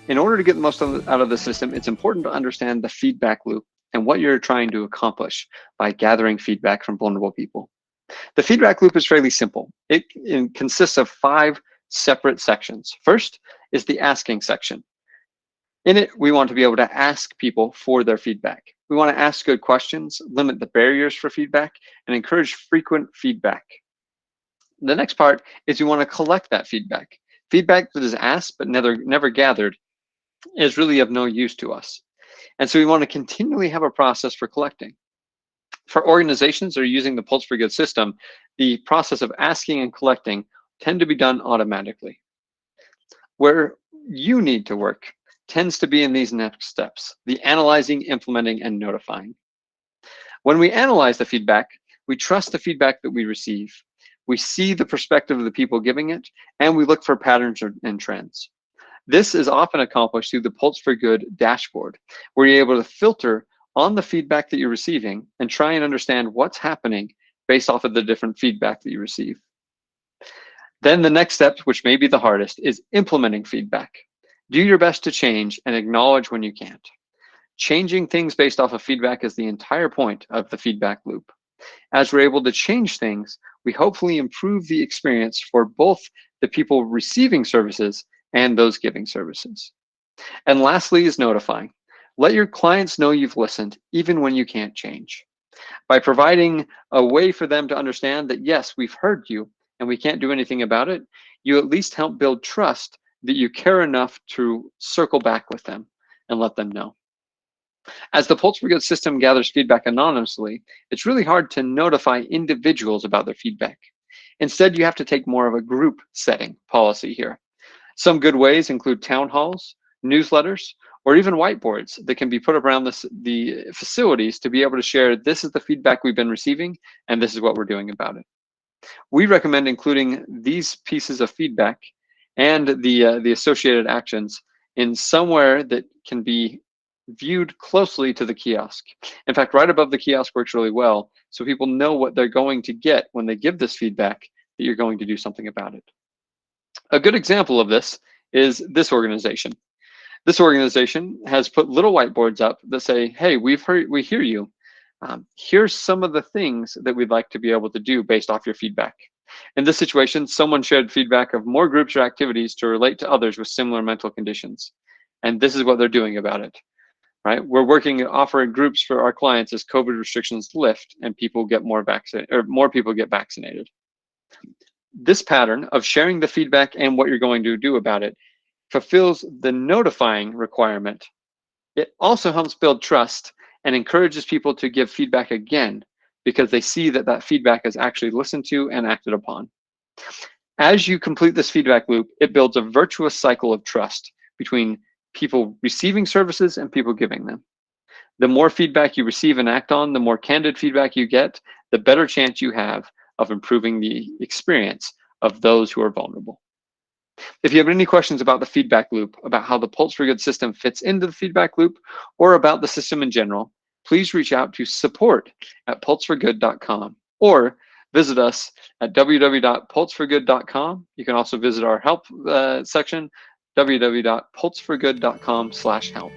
In order to get the most out of the system, it's important to understand the feedback loop and what you're trying to accomplish by gathering feedback from vulnerable people. The feedback loop is fairly simple. It consists of 5 separate sections. First is the asking section. In it, we want to be able to ask people for their feedback. We want to ask good questions, limit the barriers for feedback, and encourage frequent feedback. The next part is we want to collect that feedback. Feedback that is asked but never gathered is really of no use to us. And so we want to continually have a process for collecting. For organizations that are using the Pulse for Good system, the process of asking and collecting tend to be done automatically. Where you need to work tends to be in these next steps: the analyzing, implementing, and notifying. When we analyze the feedback, we trust the feedback that we receive. We see the perspective of the people giving it, and we look for patterns and trends. This is often accomplished through the Pulse for Good dashboard, where you're able to filter on the feedback that you're receiving and try and understand what's happening based off of the different feedback that you receive. Then the next step, which may be the hardest, is implementing feedback. Do your best to change and acknowledge when you can't. Changing things based off of feedback is the entire point of the feedback loop. As we're able to change things, we hopefully improve the experience for both the people receiving services and those giving services. And lastly is notifying. Let your clients know you've listened, even when you can't change. By providing a way for them to understand that, yes, we've heard you and we can't do anything about it, you at least help build trust that you care enough to circle back with them and let them know. As the Pulse for Good system gathers feedback anonymously, it's really hard to notify individuals about their feedback. Instead, you have to take more of a group setting policy here. Some good ways include town halls, newsletters, or even whiteboards that can be put around the facilities to be able to share, this is the feedback we've been receiving, and this is what we're doing about it. We recommend including these pieces of feedback and the associated actions in somewhere that can be viewed closely to the kiosk. In fact, right above the kiosk works really well, so people know what they're going to get when they give this feedback, that you're going to do something about it. A good example of this is this organization. This organization has put little whiteboards up that say, hey, we hear you. Here's some of the things that we'd like to be able to do based off your feedback. In this situation, someone shared feedback of more groups or activities to relate to others with similar mental conditions. And this is what they're doing about it, right? We're offering groups for our clients as COVID restrictions lift and people get more people get vaccinated. This pattern of sharing the feedback and what you're going to do about it fulfills the notifying requirement. It also helps build trust and encourages people to give feedback again because they see that that feedback is actually listened to and acted upon. As you complete this feedback loop, it builds a virtuous cycle of trust between people receiving services and people giving them. The more feedback you receive and act on, the more candid feedback you get, the better chance you have of improving the experience of those who are vulnerable. If you have any questions about the feedback loop, about how the Pulse for Good system fits into the feedback loop, or about the system in general, please reach out to support@pulseforgood.com or visit us at www.pulseforgood.com. You can also visit our help section, www.pulseforgood.com/help.